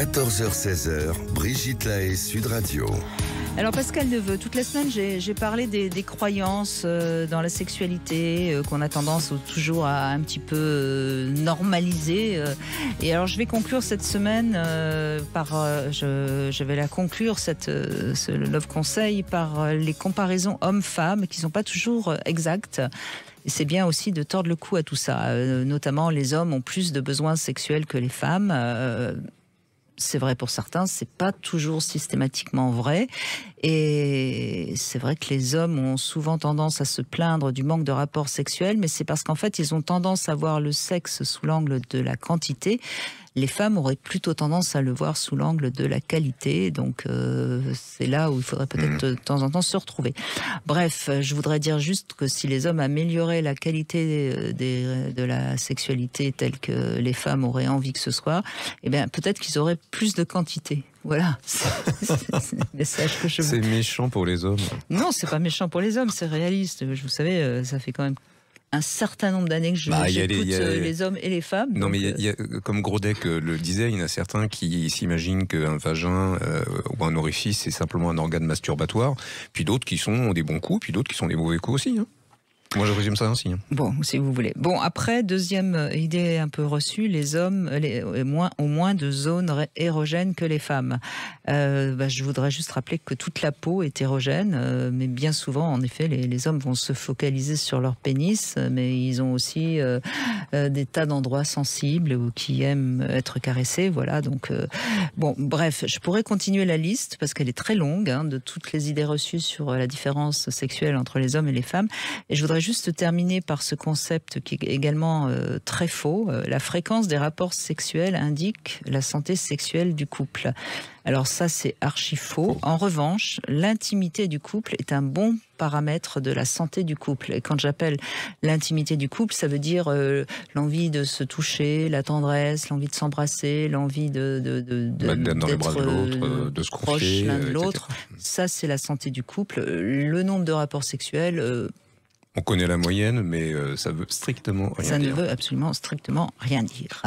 14h-16h, Brigitte Lahaie, Sud Radio. Alors Pascal Neveu, toute la semaine j'ai parlé des croyances dans la sexualité qu'on a tendance toujours à un petit peu normaliser. Et alors je vais conclure cette semaine je vais la conclure ce Love Conseil par les comparaisons hommes-femmes qui sont pas toujours exactes. Et c'est bien aussi de tordre le cou à tout ça. Notamment les hommes ont plus de besoins sexuels que les femmes. C'est vrai pour certains, c'est pas toujours systématiquement vrai. Et c'est vrai que les hommes ont souvent tendance à se plaindre du manque de rapports sexuels, mais c'est parce qu'en fait, ils ont tendance à voir le sexe sous l'angle de la quantité. Les femmes auraient plutôt tendance à le voir sous l'angle de la qualité. Donc, c'est là où il faudrait peut-être de temps en temps se retrouver. Bref, je voudrais dire juste que si les hommes amélioraient la qualité de la sexualité telle que les femmes auraient envie que ce soit, eh bien, peut-être qu'ils auraient plus de quantité. Voilà, c'est le message que je vous... C'est méchant pour les hommes. Non, c'est pas méchant pour les hommes, c'est réaliste. Vous savez, ça fait quand même un certain nombre d'années que j'écoute les hommes et les femmes. Non, donc, mais comme Grodek le disait, il y en a certains qui s'imaginent qu'un vagin ou un orifice, c'est simplement un organe masturbatoire, puis d'autres qui ont des bons coups, puis d'autres qui sont des mauvais coups aussi. Moi, je résume ça ainsi. Bon, si vous voulez. Bon, après, deuxième idée un peu reçue, les hommes ont moins de zones érogènes que les femmes. Je voudrais juste rappeler que toute la peau est érogène, mais bien souvent, en effet, les hommes vont se focaliser sur leur pénis, mais ils ont aussi des tas d'endroits sensibles ou qui aiment être caressés. Voilà, donc, bon, bref, je pourrais continuer la liste parce qu'elle est très longue, de toutes les idées reçues sur la différence sexuelle entre les hommes et les femmes. Et je voudrais juste terminer par ce concept qui est également très faux. La fréquence des rapports sexuels indique la santé sexuelle du couple. Alors ça, c'est archi faux. En revanche, l'intimité du couple est un bon paramètre de la santé du couple. Et quand j'appelle l'intimité du couple, ça veut dire l'envie de se toucher, la tendresse, l'envie de s'embrasser, l'envie d'être dans les bras de l'autre, de se confier, l'un de l'autre. Ça, c'est la santé du couple. Le nombre de rapports sexuels... on connaît la moyenne, mais ça veut strictement rien dire. Ça ne veut absolument strictement rien dire.